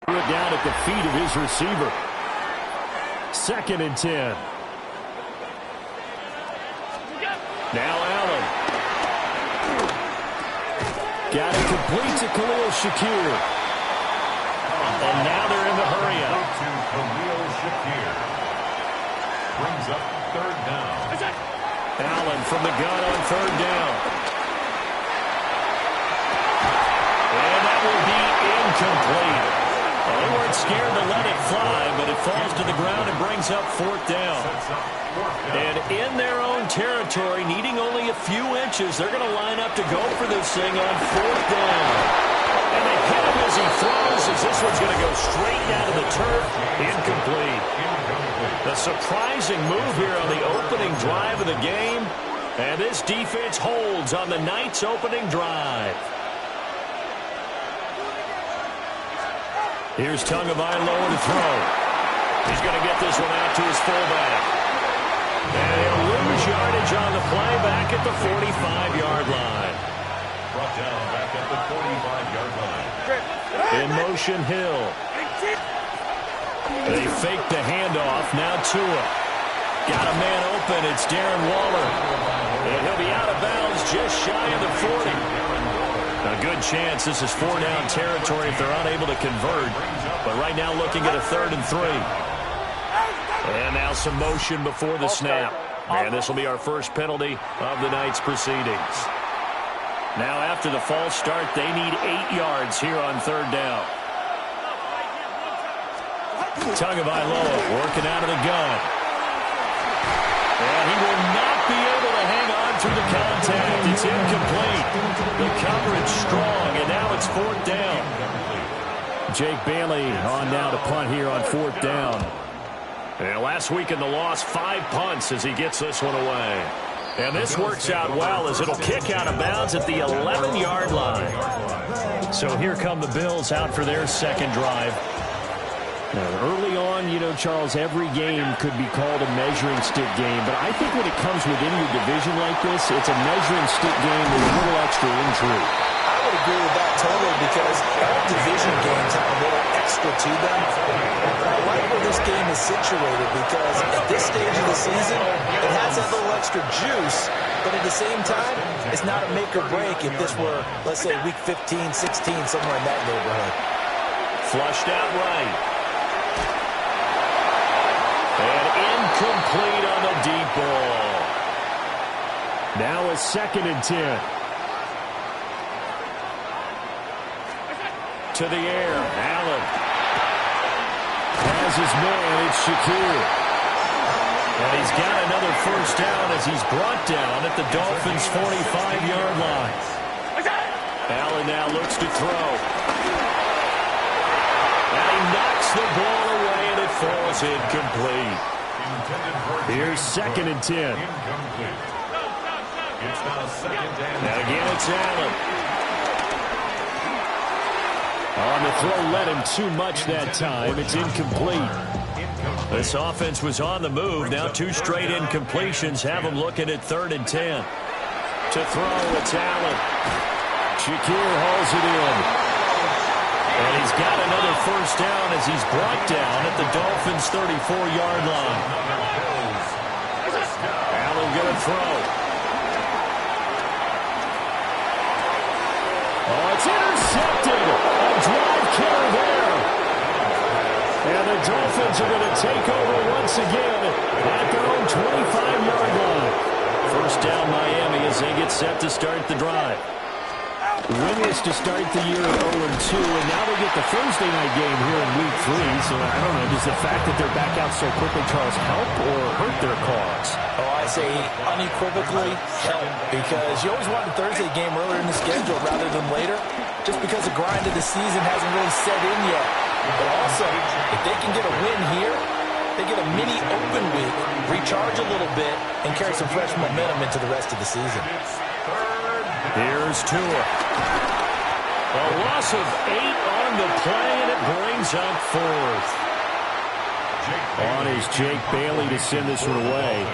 Threw it down at the feet of his receiver. 2nd and 10. Now Allen. Got it complete to Khalil Shakir. And now they're in the hurry-up. To Khalil Shakir. Brings up 3rd down. Allen from the gun on 3rd down. And that will be incomplete. Well, they weren't scared to let it fly, but it falls to the ground and brings up 4th down. And in their own territory, needing only a few inches, they're going to line up to go for this thing on 4th down. And they hit him as he throws, as this one's going to go straight down to the turf. Incomplete. A surprising move here on the opening drive of the game. And this defense holds on the Knights' opening drive. Here's Tagovailoa to throw. He's going to get this one out to his fullback. And he'll lose yardage on the play back at the 45-yard line. Brought down back at the 45-yard line. In motion, Hill. They fake the handoff. Now Tua. Got a man open. It's Darren Waller. And he'll be out of bounds just shy of the 40. A good chance this is 4-down territory if they're unable to convert. But right now looking at a 3rd and 3. And now some motion before the snap. And this will be our first penalty of the night's proceedings. Now after the false start, they need 8 yards here on 3rd down. Tagovailoa working out of the gun. And he will not be able to hang on through the contact. It's incomplete. The coverage strong, and now it's 4th down. Jake Bailey on now to punt here on 4th down. And last week in the loss, 5 punts as he gets this one away. And this works out well as it'll kick out of bounds at the 11-yard line. So here come the Bills out for their 2nd drive. Now, early on, you know, Charles, every game could be called a measuring stick game. But I think when it comes within your division like this, it's a measuring stick game with a little extra intrigue. I would agree with that totally because all division games have a little extra to them. I like where this game is situated because at this stage of the season, it has that little extra juice. But at the same time, it's not a make or break if this were, let's say, week 15, 16, somewhere in that neighborhood. Flushed out right. And incomplete on the deep ball. Now a 2nd and 10. To the air, Allen. Has his man, it's Shakir. And he's got another 1st down as he's brought down at the Dolphins' 45-yard line. Allen now looks to throw. And he knocks the ball away, and it falls incomplete. Here's 2nd and 10. It's now 2nd and 10. And again, it's Allen. On the throw, let him too much that time. It's incomplete. This offense was on the move. Now 2 straight incompletions have them looking at 3rd and 10. To throw, it's Allen. Shakir hauls it in. And he's got another 1st down as he's brought down at the Dolphins' 34-yard line. Allen going to throw. Oh, it's intercepted. A drive killer there. And the Dolphins are going to take over once again at their own 25-yard line. 1st down Miami as they get set to start the drive. Winless to start the year at 0-2, and now they get the Thursday night game here in Week 3. So I don't know, does the fact that they're back out so quickly, Charles, help or hurt their cause? Oh, I say unequivocally help, because you always want the Thursday game earlier in the schedule rather than later, just because the grind of the season hasn't really set in yet. But also, if they can get a win here, they get a mini open week, recharge a little bit, and carry some fresh momentum into the rest of the season. Here's Tua. A loss of 8 on the play, and it brings up 4th. On is Jake Bailey to send this one away.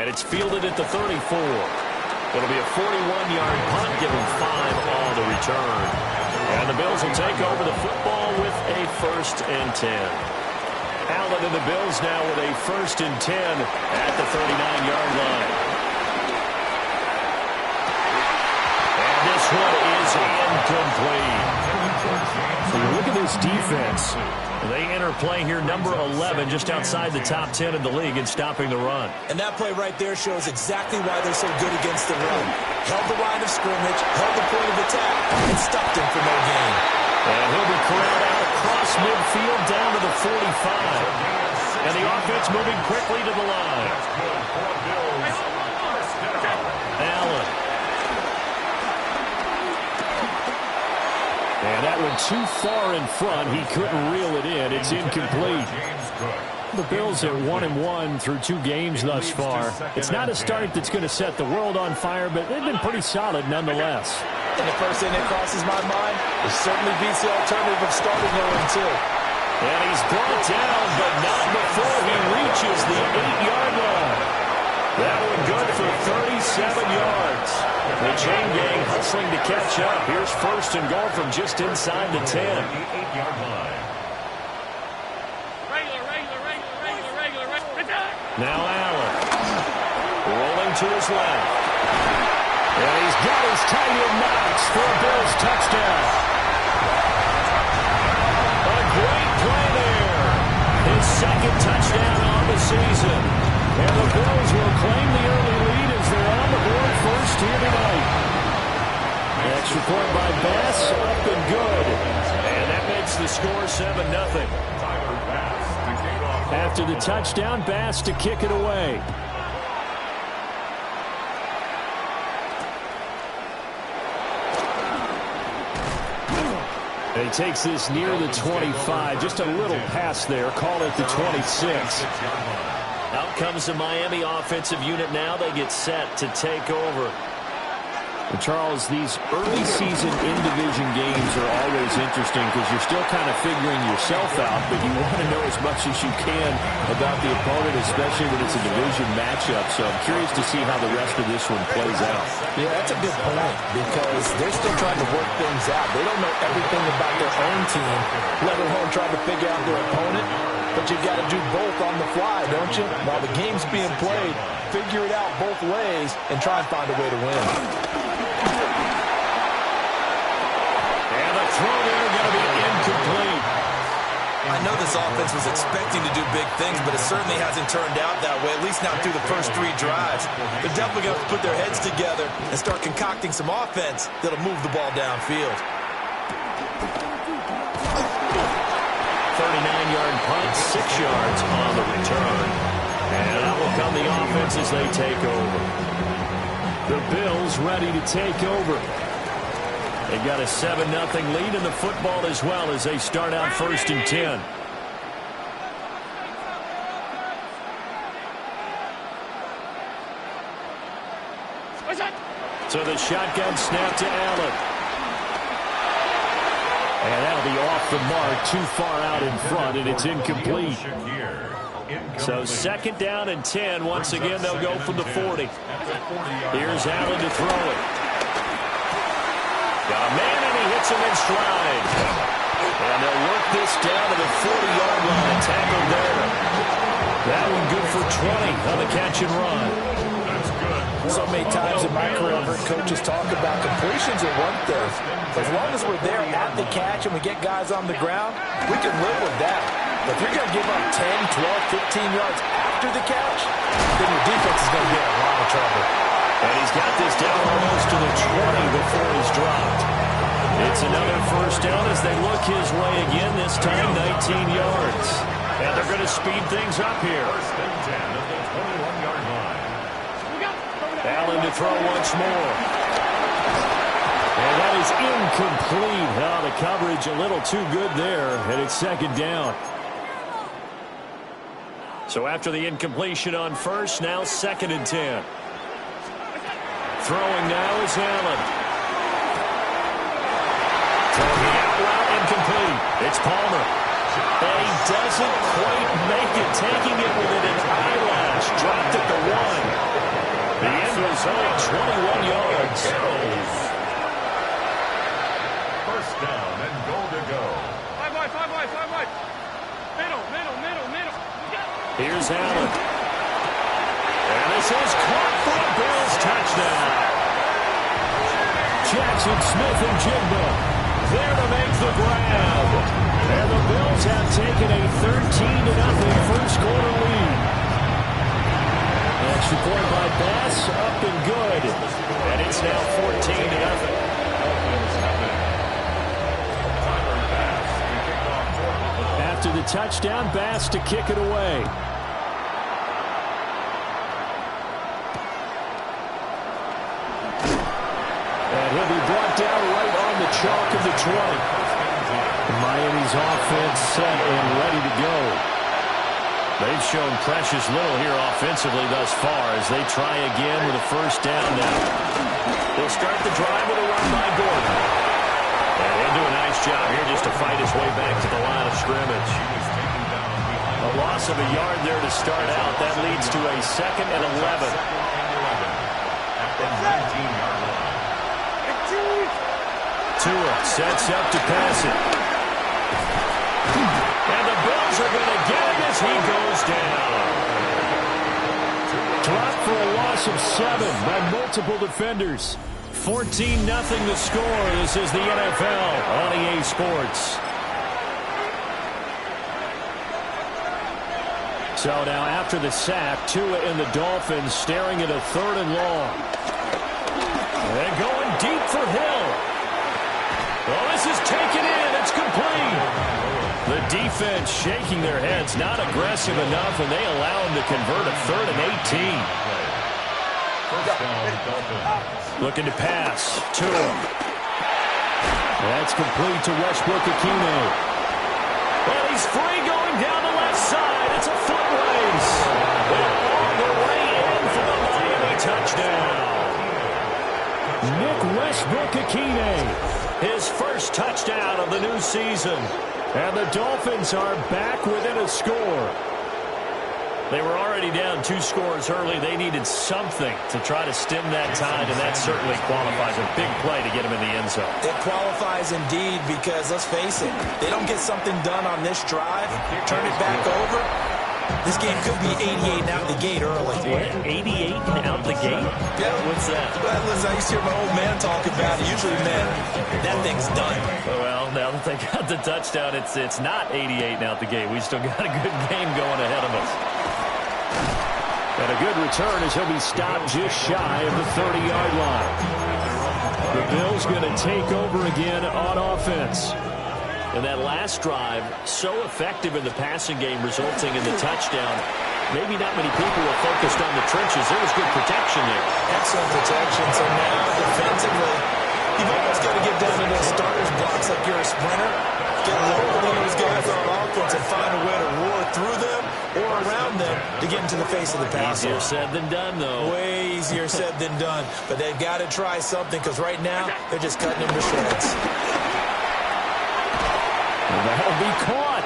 And it's fielded at the 34. It'll be a 41-yard punt, giving 5 on the return. And the Bills will take over the football with a 1st and 10. Allen and the Bills now with a 1st and 10 at the 39-yard line. And this one is incomplete. Look at this defense. They enter play here, number 11, just outside the top 10 in the league in stopping the run. And that play right there shows exactly why they're so good against the run. Held the line of scrimmage, held the point of attack, and stopped him for no gain. And he'll be corralled out across midfield down to the 45. And the offense moving quickly to the line. Allen. And that one too far in front. He couldn't reel it in. It's incomplete. The Bills are 1-1 through 2 games thus far. It's not a start that's going to set the world on fire, but they've been pretty solid nonetheless. And the first thing that crosses my mind, it certainly beats the alternative of starting 0-2. And he's brought down, but not before he reaches the 8-yard line. That one good for 37 yards. The chain gang hustling to catch up. Here's 1st and goal from just inside the 10. Now Allen. Rolling to his left. And he's got his tight end Knox for a Bills touchdown. A great play there. His 2nd touchdown on the season. And the Bills will claim the early lead as they're on the board first here tonight. Extra point by Bass, up and good. And that makes the score 7-0. After the touchdown, Bass to kick it away. And he takes this near the 25. Just a little pass there. Call it the 26. Out comes the Miami offensive unit now. They get set to take over. And Charles, these early season in-division games are always interesting because you're still kind of figuring yourself out, but you want to know as much as you can about the opponent, especially when it's a division matchup. So I'm curious to see how the rest of this one plays out. Yeah, that's a good point because they're still trying to work things out. They don't know everything about their own team, let alone trying to figure out their opponent. But you've got to do both on the fly, don't you? While the game's being played, figure it out both ways and try and find a way to win. And the throw there going to be incomplete. I know this offense was expecting to do big things, but it certainly hasn't turned out that way, at least not through the first 3 drives. They're definitely going to put their heads together and start concocting some offense that'll move the ball downfield. 39-yard punt, 6 yards on the return. And out will come the offense as they take over. The Bills ready to take over. They've got a 7-0 lead in the football as well as they start out 1st and 10. So the shotgun snap to Allen. And that'll be off the mark, too far out in front, and it's incomplete. So 2nd down and 10. Once again, they'll go from the 40. Here's Allen to throw it. Got a man, and he hits him in stride. And they'll work this down to the 40-yard line. Tackled there. That one good for 20 on the catch and run. So many times in my career, I've heard coaches talk about completions are one thing. As long as we're there at the catch and we get guys on the ground, we can live with that. But if you're going to give up 10, 12, 15 yards after the catch, then your defense is going to be in a lot of trouble. And he's got this down almost to the 20 before he's dropped. It's another 1st down as they look his way again, this time 19 yards. And they're going to speed things up here. 1st and 10 at the 21-yard line. Allen to throw once more. And that is incomplete. Oh, the coverage a little too good there, and it's 2nd down. So after the incompletion on 1st, now 2nd and 10. Throwing now is Allen. Throwing the out route, incomplete. It's Palmer. And he doesn't quite make it, taking it with an eyelash. Dropped at the 1. The end result, 21 yards. First down and goal to go. 5 wide. Middle. Here's Allen. And this is caught for a Bills touchdown. Jackson Smith-Njigba there to make the grab. And the Bills have taken a 13-0 first quarter lead. Extra point by Bass, up and good. And it's now 14-0. After the touchdown, Bass to kick it away. And he'll be brought down right on the chalk of the 20. Miami's offense set and ready to go. They've shown precious little here offensively thus far as they try again with a first down now. They'll start the drive with a run by Gordon. And he'll do a nice job here just to fight his way back to the line of scrimmage. A loss of a yard there to start out. That leads to a 2nd and 11. Tua sets up to pass it. And the Bills are going to get him as he goes down. Dropped for a loss of 7 by multiple defenders. 14-0 the score. This is the NFL on EA Sports. So now after the sack, Tua and the Dolphins staring at a 3rd and long. And going deep for Hill. Oh, this is taken in. It's complete. The defense shaking their heads, not aggressive enough, and they allow him to convert a 3rd and 18. Looking to pass. Tua. That's complete to Westbrook-Ikhine. Well, he's free going down the left side. It's a foot race. And all the way in for the Miami touchdown. Nick Westbrook-Ikhine. His first touchdown of the new season. And the Dolphins are back within a score. They were already down 2 scores early. They needed something to try to stem that tide, and that certainly qualifies. A big play to get him in the end zone. It qualifies indeed because, let's face it, they don't get something done on this drive, turn it back over, this game could be 88 and out the gate early. What? 88 and out the gate? Yeah. What's that? Well, listen, I used to hear my old man talk about it. Usually, man, that thing's done. Well, now that they got the touchdown, it's not 88 and out the gate. We still got a good game going ahead of us. And a good return as he'll be stopped just shy of the 30-yard line. The Bills going to take over again on offense. And that last drive, so effective in the passing game, resulting in the touchdown. Maybe not many people were focused on the trenches. There was good protection there. Excellent protection. So now, defensively, you've almost got to get down to those starters blocks like you're a sprinter. Get lower than those guys on offense and find a way to roar through them or around them to get into the face of the passer. Easier said than done, though. Way easier said than done. But they've got to try something because right now, they're just cutting them to shreds. That'll be caught.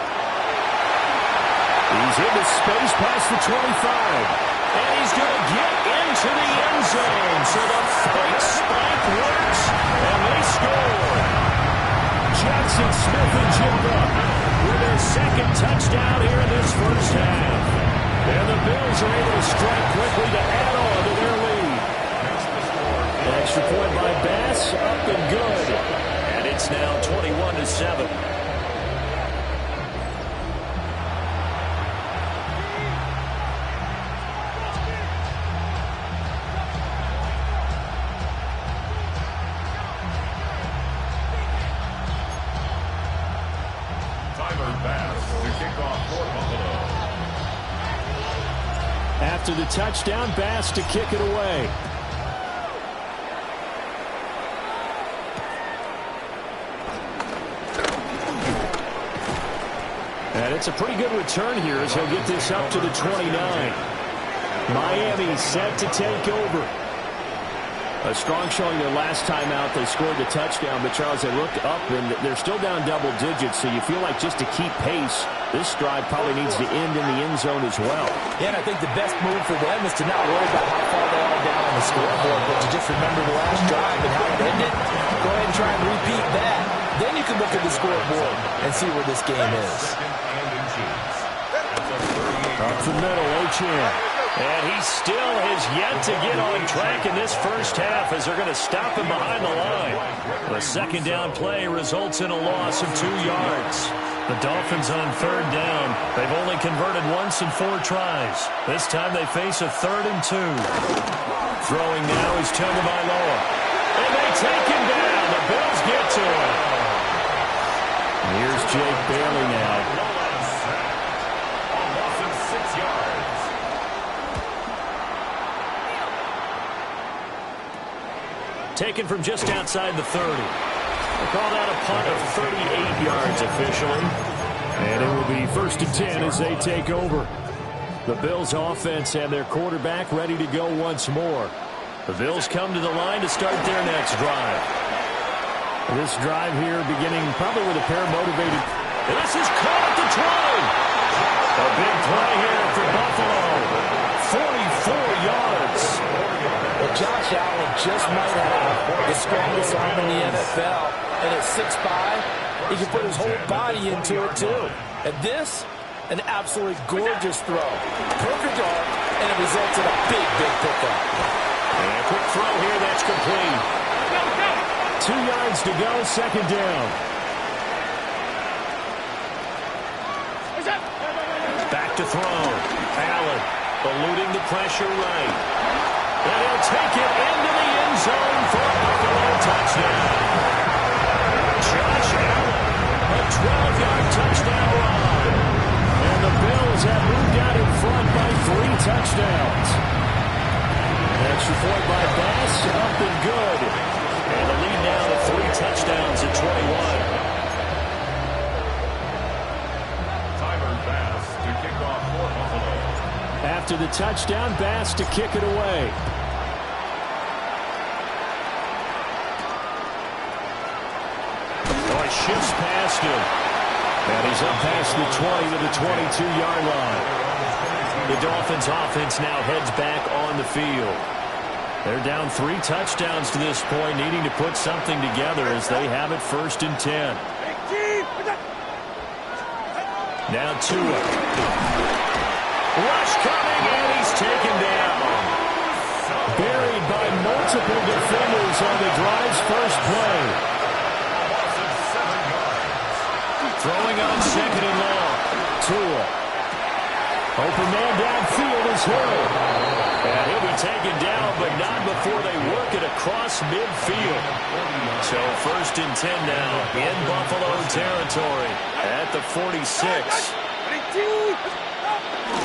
He's into space past the 25. And he's going to get into the end zone. So the fake spike works, and they score. Jackson Smith-Njigba with their 2nd touchdown here in this first half. And the Bills are able to strike quickly to add on to their lead. An extra point by Bass, up and good. And it's now 21-7. After the touchdown, Bass to kick it away. And it's a pretty good return here as he'll get this up to the 29. Miami set to take over. A strong showing their last time out. They scored the touchdown, but Charles, they looked up and they're still down double digits, so you feel like just to keep pace, This drive probably needs to end in the end zone as well. Yeah, and I think the best move for them is to not worry about how far they are down on the scoreboard, but to just remember the last drive and how it ended. Go ahead and try and repeat that. Then you can look at the scoreboard and see where this game is. Up the middle, Achane. And he still has yet to get on track in this first half as they're going to stop him behind the line. The second down play results in a loss of 2 yards. The Dolphins on third down. They've only converted once in 4 tries. This time they face a 3rd and 2. Throwing now is Tagovailoa. And they take him down. The Bills get to him. Here's Jake Bailey now. Taken from just outside the 30. They call that a punt of 38 yards officially. And it will be 1st and 10 as they take over. The Bills offense and their quarterback ready to go once more. The Bills come to the line to start their next drive. This drive here beginning probably with a pair of motivated. And this is caught at the 20. A big play here for Buffalo. 44 yards. Well, Josh Allen just might have the strongest arm in the NFL. And at 6'5", he can put his whole body into it, too. And this, an absolutely gorgeous throw. Perfect arm, and it results in a big, big pickup. And a quick throw here that's complete. 2 yards to go, second down. Back to throw. Allen eluding the pressure right. And he'll take it into the end zone for a Buffalo touchdown. Josh Allen, a 12-yard touchdown run. And the Bills have moved out in front by 3 touchdowns. Extra point by Bass, up and good. And the lead now to 3 touchdowns at 21. After the touchdown, Bass to kick it away. Oh, he shifts past him. And he's up past the 20 to the 22-yard line. The Dolphins offense now heads back on the field. They're down 3 touchdowns to this point, needing to put something together as they have it 1st and 10. Now Tua. Rush coming, and he's taken down. Buried by multiple defenders on the drive's first play. Throwing on 2nd and long. Tua. Open man downfield is Hill. And he'll be taken down, but not before they work it across midfield. So 1st and 10 now in Buffalo territory at the 46.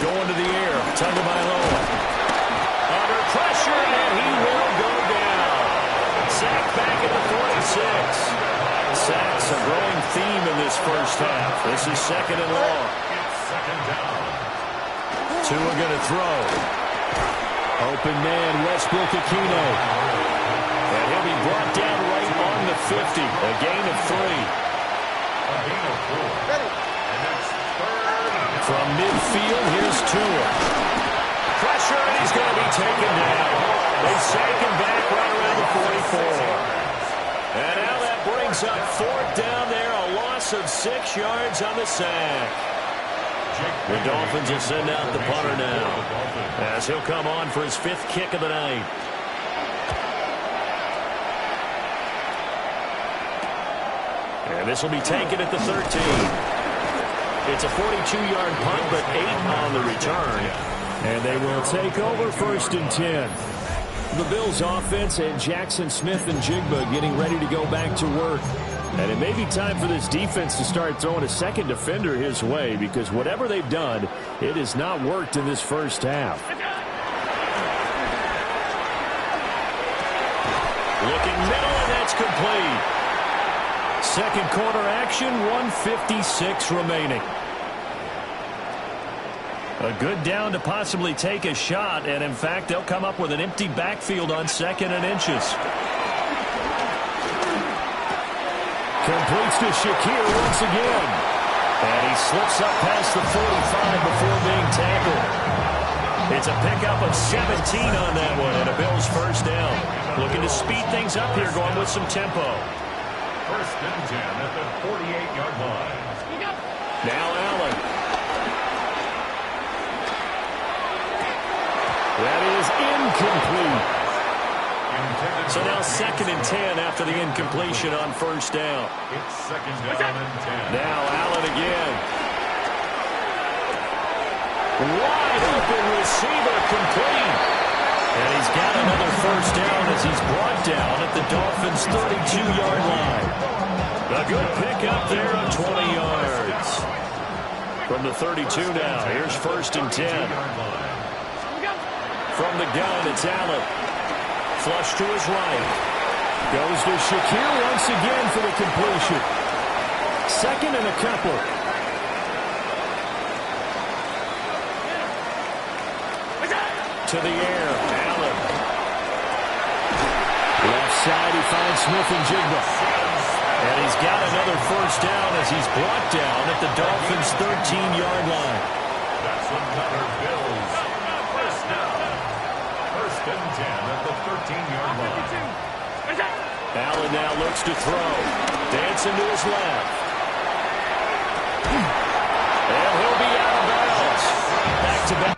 Going to the air, Tagovailoa. Under pressure, and he will go down. Sacked back at the 46. Sacks a growing theme in this first half. This is 2nd and long. Tua going to throw. Open man, Westbrook-Ikhine. And he'll be brought down right on the 50. A gain of 3. From midfield, here's Tua. Pressure, and he's going to be taken down. They sack him back right around the 44. And now that brings up 4th down there, a loss of 6 yards on the sack. The Dolphins will send out the punter now, as he'll come on for his 5th kick of the night. And this will be taken at the 13. It's a 42-yard punt, but 8 on the return. And they will take over 1st and 10. The Bills offense and Jackson Smith and Jigba getting ready to go back to work. And it may be time for this defense to start throwing a second defender his way, because whatever they've done, it has not worked in this first half. Looking middle, and that's complete. Second quarter action, 1:56 remaining. A good down to possibly take a shot, and in fact, they'll come up with an empty backfield on 2nd and inches. Completes to Shakir once again. And he slips up past the 45 before being tackled. It's a pickup of 17 on that one, and a Bills first down. Looking to speed things up here, going with some tempo. First and 10 at the 48-yard line. Now Allen. That is incomplete. So now second and 10 after the incompletion on first down. It's second down and 10. Now Allen again. Wide open receiver, complete. And he's got another first down as he's brought down at the Dolphins' 32-yard line. A good pickup there of 20 yards. From the 32 now, here's first and 10. From the gun, it's Allen. Flush to his right. Goes to Shakir once again for the completion. Second and a couple. To the air, Allen. Left side, he finds Smith-Njigba. And he's got another first down as he's brought down at the Dolphins' 13-yard line. That's another Bills first down. First and 10 at the 13-yard line. Allen now looks to throw. Dancing to his left. And he'll be out of bounds. Back to back.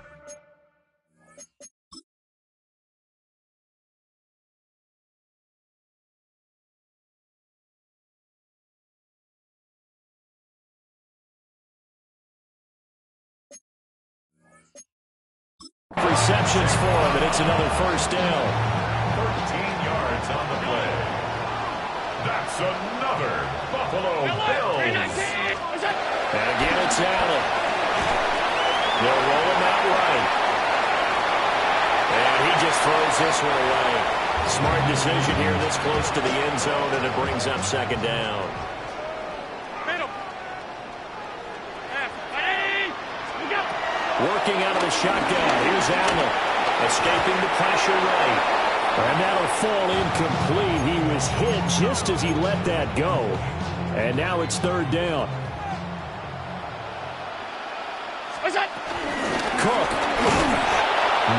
Receptions for him, and it's another first down. 13 yards on the play. That's another Buffalo Bills. And again, it's Allen. They'll roll him out right. And he just throws this one away. Smart decision here this close to the end zone, and it brings up second down. Working out of the shotgun. Here's Allen. Escaping the pressure right. And that'll fall incomplete. He was hit just as he let that go. And now it's third down. Cook.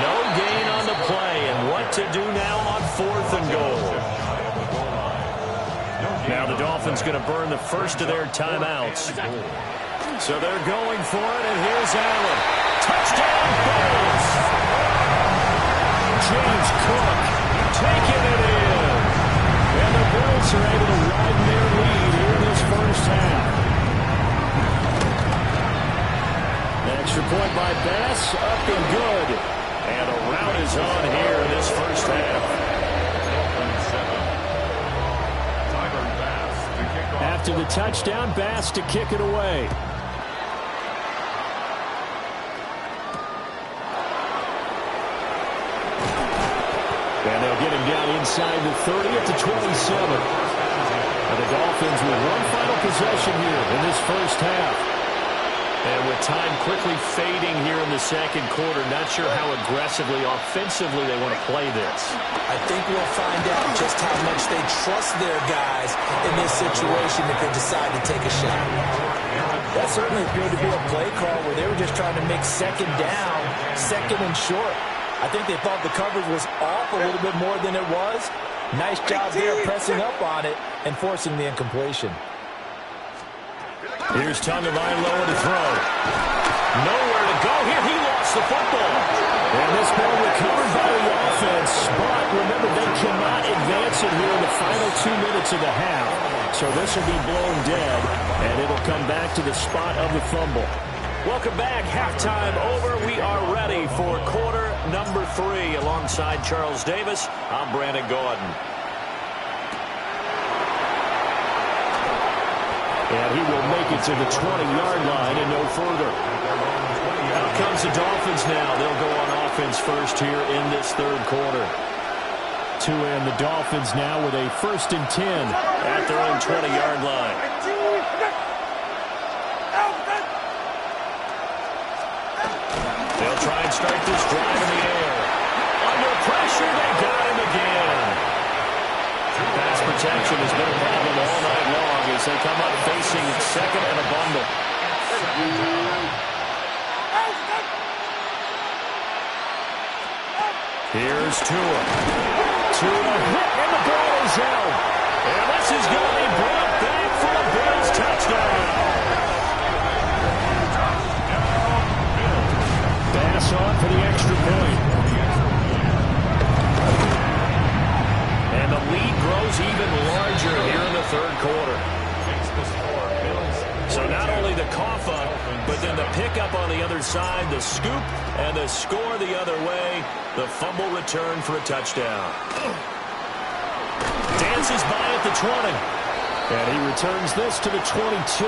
No gain on the play. And what to do now on fourth and goal? Now the Dolphins going to burn the first of their timeouts. So they're going for it, and here's Allen. Touchdown, Bills! James Cook taking it in. And the Bills are able to widen their lead here in this first half. Extra point by Bass, up and good. And a rout is on here in this first half. After the touchdown, Bass to kick it away. And they'll get him down inside the 30 at the 27. And the Dolphins with one final possession here in this first half. And with time quickly fading here in the second quarter, not sure how aggressively, offensively they want to play this. I think we'll find out just how much they trust their guys in this situation if they decide to take a shot. That certainly appeared to be a play call where they were just trying to make second down, second and short. I think they thought the coverage was off a little bit more than it was. Nice job there pressing up on it and forcing the incompletion. Here's Tagovailoa to throw. Nowhere to go here. He lost the football. And this ball recovered by the offense. But remember, they cannot advance it here in the final 2 minutes of the half. So this will be blown dead, and it'll come back to the spot of the fumble. Welcome back. Halftime over. We are ready for quarter number 3. Alongside Charles Davis, I'm Brandon Gaudin. And he will make it to the 20-yard line and no further. Out comes the Dolphins now. They'll go on offense first here in this third quarter. To end the Dolphins now with a first and 10 at their own 20-yard line. They'll try and start this drive in the air. Under pressure, they got him again. Pass protection has been a problem all night long as they come up facing second and a bundle. second down. Here's Tua. Tua hit, and the ball is out. And this is going to be brought back for a Bills touchdown. Pass on for the extra point. And the lead grows even larger here in the third quarter. So not only the cough up, but then the pickup on the other side, the scoop, and the score the other way. The fumble return for a touchdown. Dances by at the 20. And he returns this to the 22.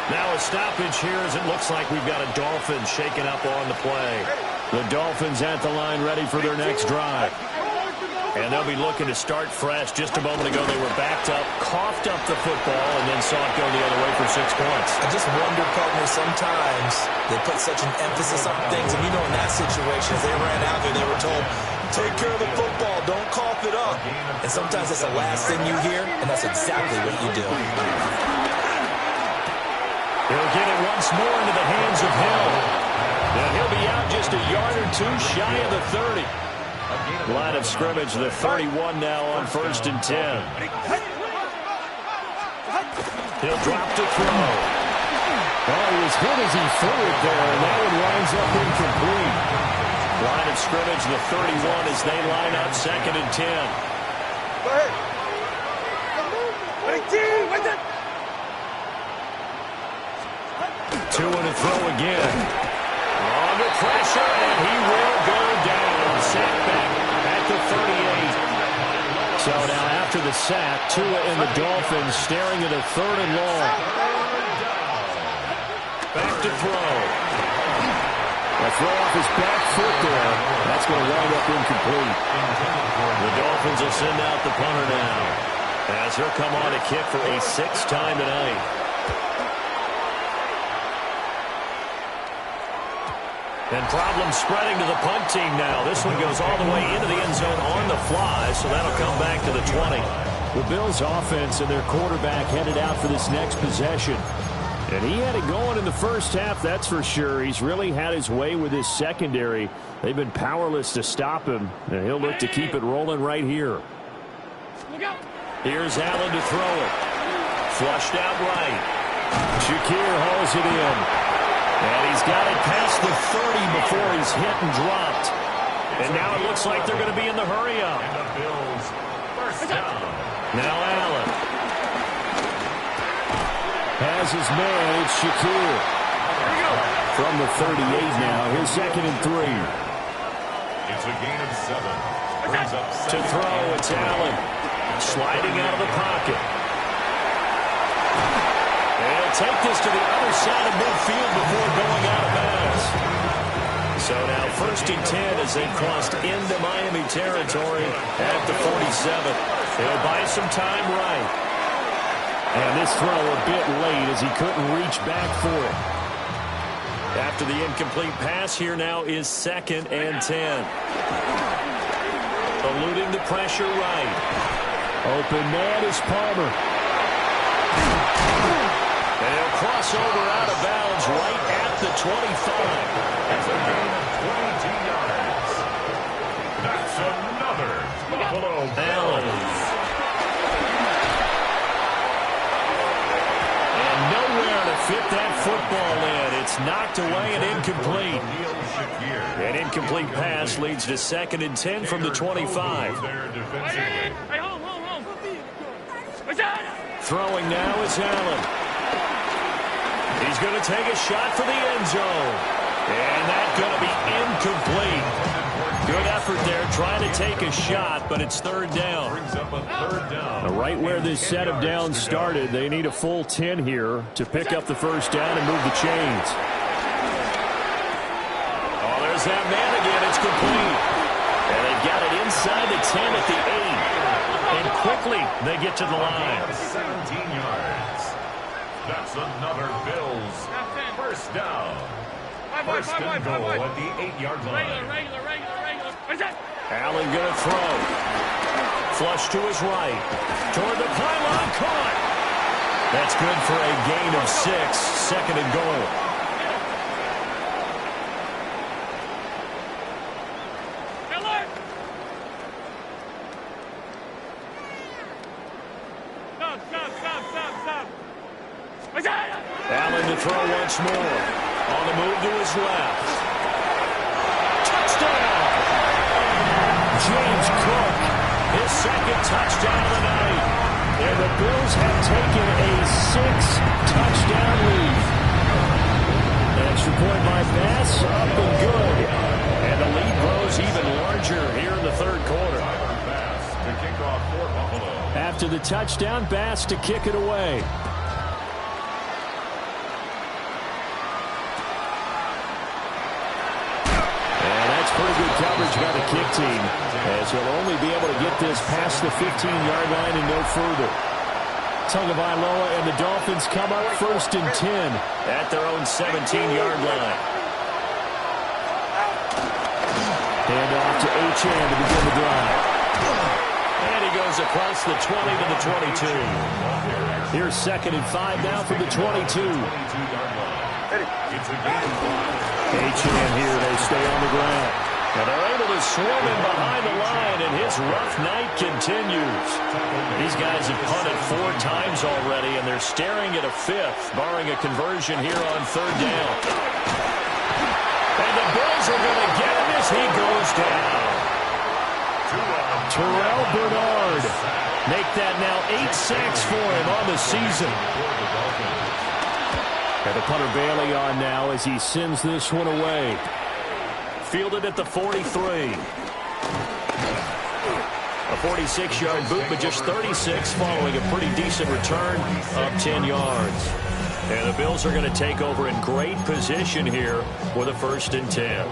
Now a stoppage here as it looks like we've got a Dolphin shaking up on the play. The Dolphins at the line ready for their next drive. And they'll be looking to start fresh. Just a moment ago, they were backed up, coughed up the football, and then saw it go the other way for 6 points. I just wonder, partner, sometimes they put such an emphasis on things. And, in that situation, as they ran out there, they were told, take care of the football, don't cough it up. And sometimes that's the last thing you hear, and that's exactly what you do. He'll get it once more into the hands of Hill. And he'll be out just a yard or two shy of the 30. Line of scrimmage, the 31 now on 1st and 10. He'll drop to throw. Well, he was hit as he threw it there, and that one winds up incomplete. Line of scrimmage, the 31 as they line up 2nd and 10. Tua to throw again. Under pressure, and he will go down. Sack back at the 38. So now after the sack, Tua and the Dolphins staring at a 3rd and long. Back to throw. A throw off his back foot there. That's going to wind up incomplete. The Dolphins will send out the punter now, as he'll come on to kick for a 6th time tonight. And problems spreading to the punt team now. This one goes all the way into the end zone on the fly, so that'll come back to the 20. The Bills' offense and their quarterback headed out for this next possession. And he had it going in the first half, that's for sure. He's really had his way with his secondary. They've been powerless to stop him, and he'll look to keep it rolling right here. Here's Allen to throw it. Flushed out right. Shakir hauls it in. And he's got it past the 30 before he's hit and dropped. And now it looks like they're going to be in the hurry-up. And the Bills, 1st down. Now Allen. Has his man, it's Shakir. From the 38 now, his 2nd and 3. It's a gain of 7. Brings up To throw, it's Allen. Sliding out of the pocket. He'll take this to the other side of midfield before going out of bounds. So now 1st and 10 as they've crossed into Miami territory at the 47. He'll buy some time right. And this throw a bit late as he couldn't reach back for it. After the incomplete pass, here now is 2nd and 10. Eluding the pressure right. Open man is Palmer. And he'll cross over out of bounds right at the 25. That's a gain of 22 yards. That's another Buffalo Bills. And nowhere to fit that football in. It's knocked away and incomplete. An incomplete pass leads to 2nd and 10 from the 25. Throwing now is Allen. He's going to take a shot for the end zone. And that's going to be incomplete. Good effort there trying to take a shot, but it's 3rd down. Brings up a 3rd down. Right where this set of downs started, they need a full 10 here to pick up the 1st down and move the chains. Oh, there's that man again. It's complete. And they've got it inside the 10 at the 8. And quickly they get to the line. 17 yards. That's another Bills 1st down. 1st and goal at the 8-yard line. Allen going to throw. Flush to his right. Toward the pylon, caught. That's good for a gain of 6, second and goal. Allen to throw once more. On the move to his left. Touchdown! James Cook, his second touchdown of the night. And the Bills have taken a 6-touchdown lead. An extra point by Bass, up and good. And the lead grows even larger here in the third quarter. After the touchdown, Bass to kick it away. Pretty good coverage by the kick team, as he'll only be able to get this past the 15-yard line and no further. Tagovailoa and the Dolphins come up 1st and 10 at their own 17-yard line. Hand off to Achane to begin the drive. And he goes across the 20 to the 22. Here's 2nd and 5 now from the 22. Achane here, they stay on the ground. And they're able to swarm him behind the line, and his rough night continues. These guys have punted 4 times already, and they're staring at a 5th, barring a conversion here on 3rd down. And the Bills are going to get him as he goes down. Terrell Bernard make that now 8 sacks for him on the season. And the punter Bailey on now as he sends this one away. Fielded at the 43. A 46-yard boot, but just 36 following a pretty decent return of 10 yards. And the Bills are going to take over in great position here with a 1st and 10.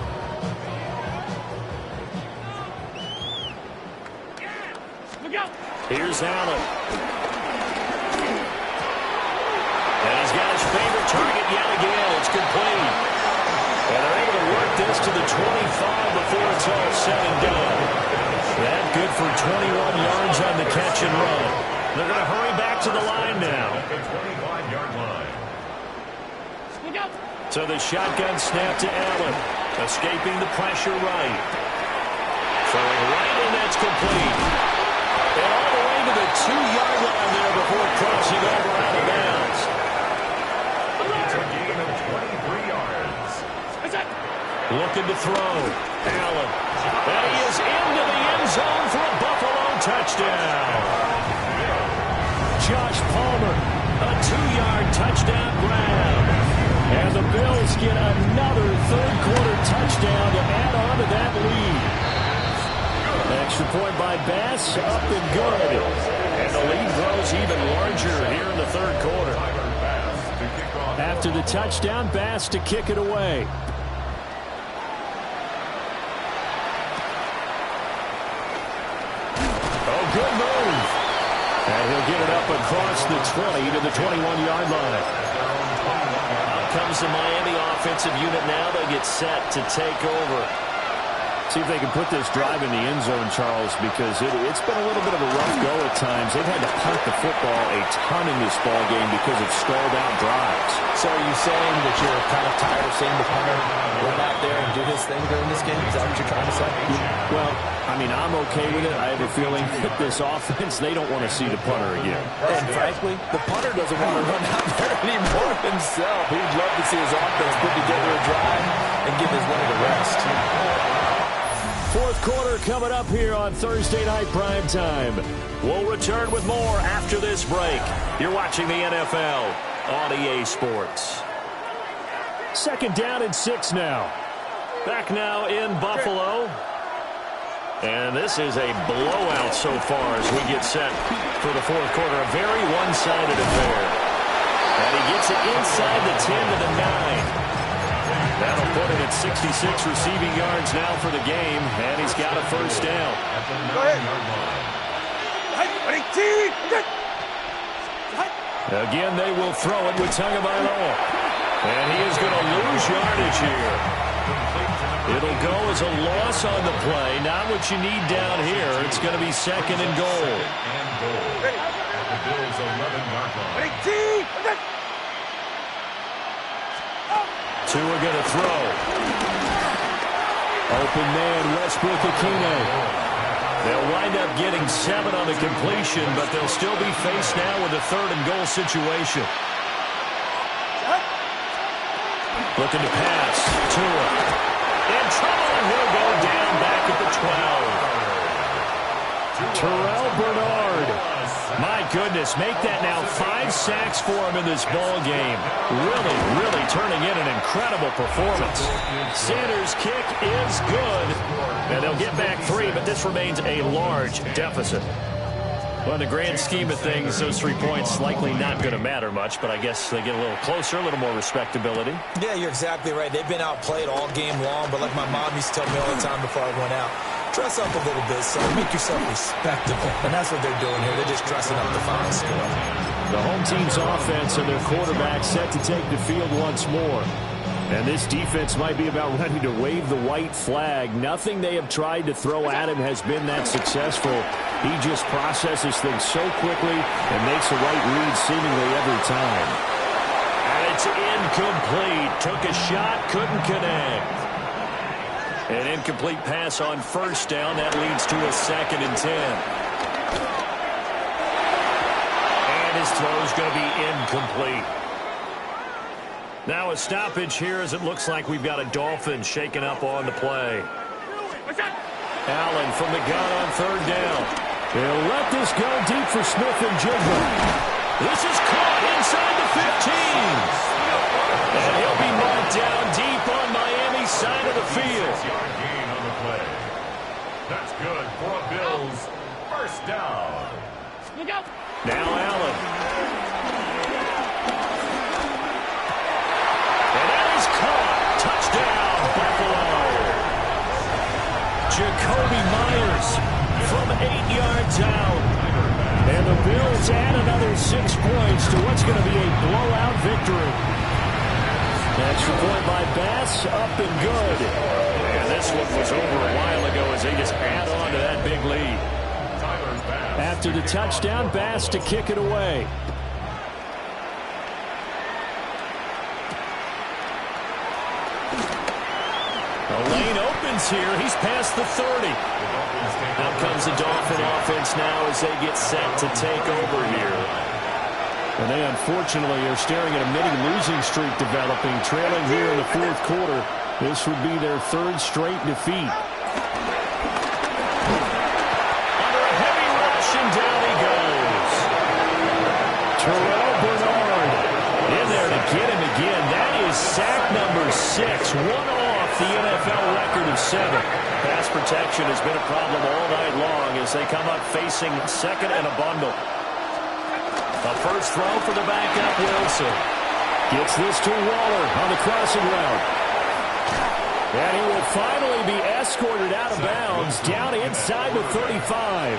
Here's Allen. And he's got his favorite target yet again. It's complete. And they're able to work this to the 25 before it's all said and done. That good for 21 yards on the catch and run. They're going to hurry back to the line now. So the shotgun snap to Allen. Escaping the pressure right. Throwing right, and that's complete. And all the way to the 2-yard line there before crossing over out of bounds. It's a gain of 23 yards. Looking to throw. Allen. And he is into the end zone for a Buffalo touchdown. Josh Palmer, a 2-yard touchdown grab. And the Bills get another third-quarter touchdown to add on to that lead. Extra point by Bass, up and good. And the lead grows even larger here in the third quarter. After the touchdown, Bass to kick it away. Oh, good move. And he'll get it up across the 20 to the 21-yard line. Out comes the Miami offensive unit now. They get set to take over. See if they can put this drive in the end zone, Charles, because it's been a little bit of a rough go at times. They've had to punt the football a ton in this ball game because of stalled-out drives. So are you saying that you're kind of tired of seeing the punter run out there and do his thing during this game? Is that what you're trying to say? Well, I mean, I'm okay with it. I have a feeling that this offense, they don't want to see the punter again. And frankly, the punter doesn't want to run out there anymore himself. He'd love to see his offense put together a drive and give his leg a rest. Fourth quarter coming up here on Thursday Night Prime Time. We'll return with more after this break. You're watching the NFL on EA Sports. 2nd down and 6 now. Back now in Buffalo. And this is a blowout so far as we get set for the fourth quarter. A very one-sided affair. And he gets it inside the 10 to the 9. That'll put him at 66 receiving yards now for the game, and he's got a 1st down. Go ahead. Again, they will throw it with Tagovailoa. And he is going to lose yardage here. It'll go as a loss on the play. Not what you need down here. It's going to be 2nd and goal. the Bills' 11-yard line. Tua going to throw. Open man, Westbrook-Ikhine. They'll wind up getting 7 on the completion, but they'll still be faced now with a 3rd-and-goal situation. Looking to pass. Tua. In trouble, and he'll go down back at the 12. Terrell Bernard. My goodness, make that now 5 sacks for him in this ball game. Really turning in an incredible performance. Sanders' kick is good, and they'll get back 3, but this remains a large deficit. Well, in the grand scheme of things, those 3 points likely not going to matter much, but I guess they get a little closer, a little more respectability. Yeah, you're exactly right. They've been outplayed all game long, but like my mom used to tell me all the time before I went out, dress up a little bit, son. Make yourself respectable. And that's what they're doing here. They're just dressing up the final score. The home team's offense and their quarterback set to take the field once more. And this defense might be about ready to wave the white flag. Nothing they have tried to throw at him has been that successful. He just processes things so quickly and makes the right read seemingly every time. And it's incomplete. Took a shot, couldn't connect. An incomplete pass on 1st down. That leads to a 2nd and 10. And his throw's going to be incomplete. Now a stoppage here as it looks like we've got a Dolphin shaken up on the play. Allen from the gun on 3rd down. They'll let this go deep for Smith and Jigba. This is caught inside the 15. And he'll be marked down deep on Miami's side of the field. Gain on the play. That's good for a Bills 1st down. Now Allen. Touchdown, Buffalo. Jacoby Myers from 8 yards out. And the Bills add another 6 points to what's going to be a blowout victory. Extra point by Bass, up and good. And this one was over a while ago as they just add on to that big lead. After the touchdown, Bass to kick it away. The lane opens here. He's past the 30. Out comes the Dolphin offense now as they get set to take over here. And they unfortunately are staring at a mini-losing streak developing, trailing here in the 4th quarter. This would be their 3rd straight defeat. Under a heavy rush, and down he goes. Terrell Bernard in there to get him again. That is sack number 6. One off the NFL record of 7. Pass protection has been a problem all night long as they come up facing 2nd and a bundle. The first throw for the backup, Wilson. Gets this to Waller on the crossing route. And he will finally be escorted out of bounds down inside the 35.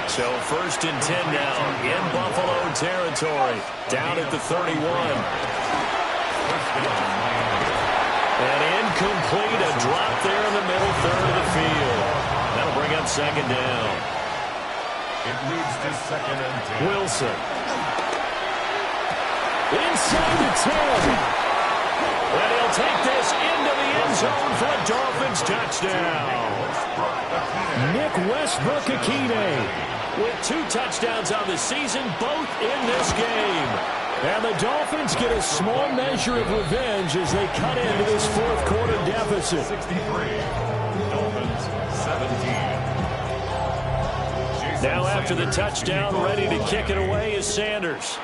So 1st and 10 now in Buffalo territory. Down at the 31. And incomplete, a drop there in the middle 3rd of the field. That'll bring up 2nd down. It leads to 2nd and 10. Wilson. Inside the 10. And he'll take this into the end zone for a Dolphins touchdown. Nick Westbrook-Ikhine with 2 touchdowns on the season, both in this game. And the Dolphins get a small measure of revenge as they cut into this 4th quarter deficit. 63. Dolphins 17. Now after the touchdown, ready to kick it away is Sanders.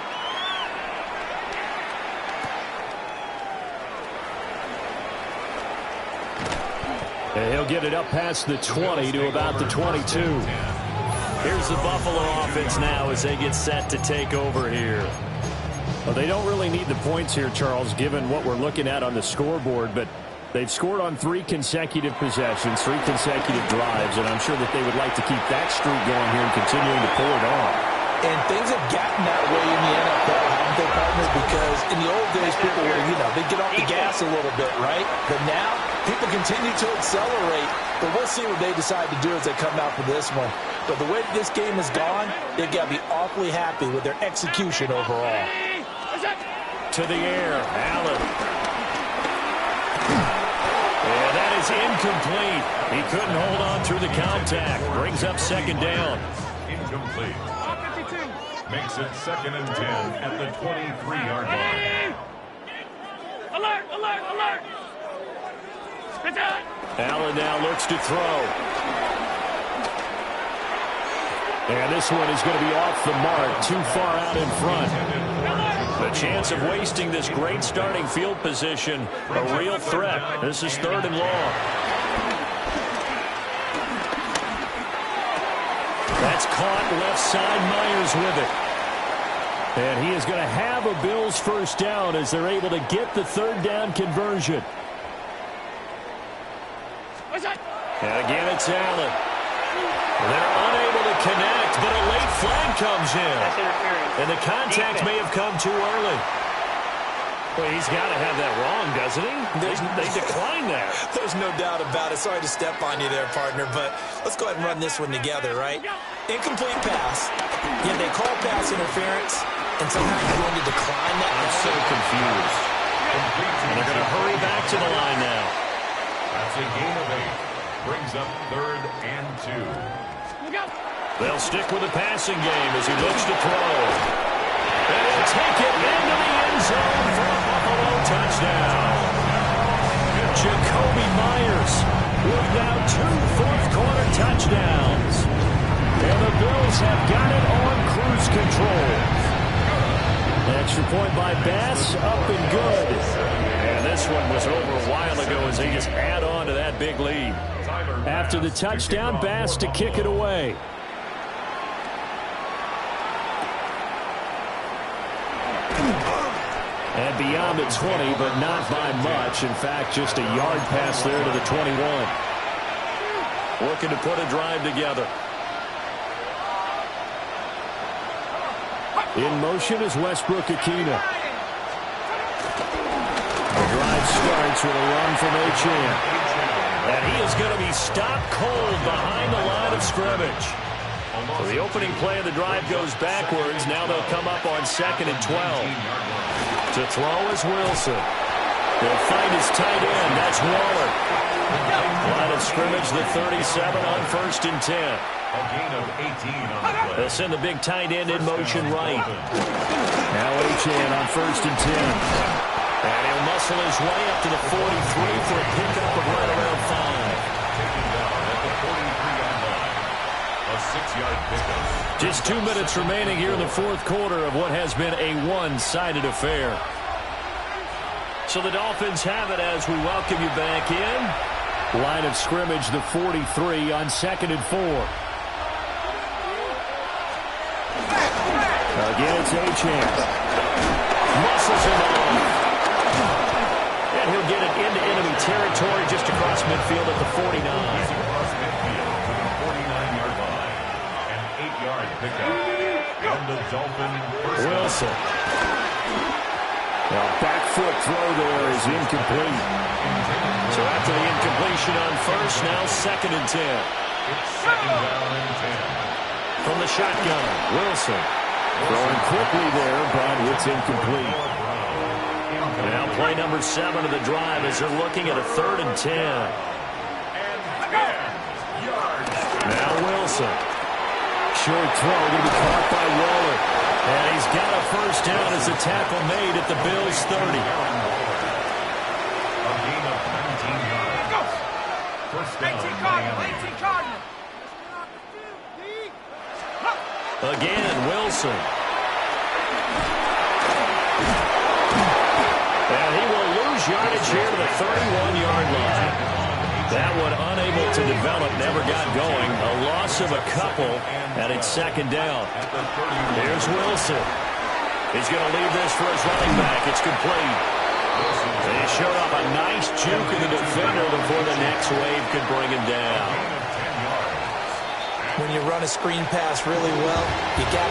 And he'll get it up past the 20 to about the 22. Here's the Buffalo offense now as they get set to take over here. Well, they don't really need the points here, Charles, given what we're looking at on the scoreboard, but they've scored on 3 consecutive possessions, 3 consecutive drives, and I'm sure that they would like to keep that streak going here and continuing to pull it on. And things have gotten that way in the NFL, haven't they, partner? Because in the old days, people were, they'd get off the gas a little bit, right? But now, People continue to accelerate, but we'll see what they decide to do as they come out for this one. But the way that this game has gone, they've got to be awfully happy with their execution overall. To the air, Allen. And that is incomplete. He couldn't hold on through the contact. Brings up second down. Incomplete. Makes it 2nd and 10 at the 23-yard line. Alert, alert, alert. Allen now looks to throw. And this one is going to be off the mark, too far out in front. The chance of wasting this great starting field position, a real threat. This is 3rd and long. That's caught left side. Myers with it. And he is going to have a Bills first down as they're able to get the 3rd down conversion. And again, it's Allen. They're unable to connect, but a late flag comes in. And the contact may have come too early. Well, he's got to have that wrong, doesn't he? They declined that. There's no doubt about it. Sorry to step on you there, partner, but let's go ahead and run this one together, right? Incomplete pass. Yeah, they call pass interference, and somehow you're going to decline that. I'm so confused. And they're going to hurry back to the line now. That's a gain of 8. Brings up 3rd and 2. They'll stick with the passing game as he looks to throw. And he'll take it into the end zone for a Buffalo touchdown. Jakobi Meyers with now 2 fourth-quarter touchdowns. And the Bills have got it on cruise control. Extra point by Bass, up and good. And this one was over a while ago as they just add on to that big lead. After the touchdown, Bass to kick it away. And beyond the 20, but not by much. In fact, just a yard pass there to the 21. Looking to put a drive together. In motion is Westbrook-Ikhine. The drive starts with a run from Achane. And he is going to be stopped cold behind the line of scrimmage. So the opening play of the drive goes backwards. Now they'll come up on 2nd and 12. To throw is Wilson. They'll find his tight end. That's Waller. Line of scrimmage, the 37 on 1st and 10. A gain of 18 on the play. They'll send the big tight end in motion right. Now Achane on 1st and 10. And he'll muscle his way up to the 43 for a pickup of right around 5. Taken down at the 43-yard line. A 6-yard pickup. Just 2 minutes remaining here in the 4th quarter of what has been a one-sided affair. So the Dolphins have it as we welcome you back in. Line of scrimmage, the 43 on 2nd and 4. Again, it's Achane. Muscles him off. And he'll get it into enemy territory just across midfield at the 49. Across midfield to the 49-yard line. An 8-yard pickup. And the Dolphin Wilson. Now back foot throw there is incomplete. So after the incompletion on 1st, now 2nd and 10. It's 2nd down and 10. From the shotgun, Wilson. Throwing quickly there, but it's incomplete. Now play number 7 of the drive as they're looking at a 3rd and 10. Now Wilson. Short throw going to be caught by Waller. And he's got a first down as the tackle made at the Bills' 30. A gain of 19 yards. First down, Miami. Again, Wilson. And he will lose yardage here to the 31-yard line. That one unable to develop, never got going. A loss of a couple, and it's 2nd down. Here's Wilson. He's going to leave this for his running back. It's complete. He showed up a nice juke in the defender before the next wave could bring him down. When you run a screen pass really well, you got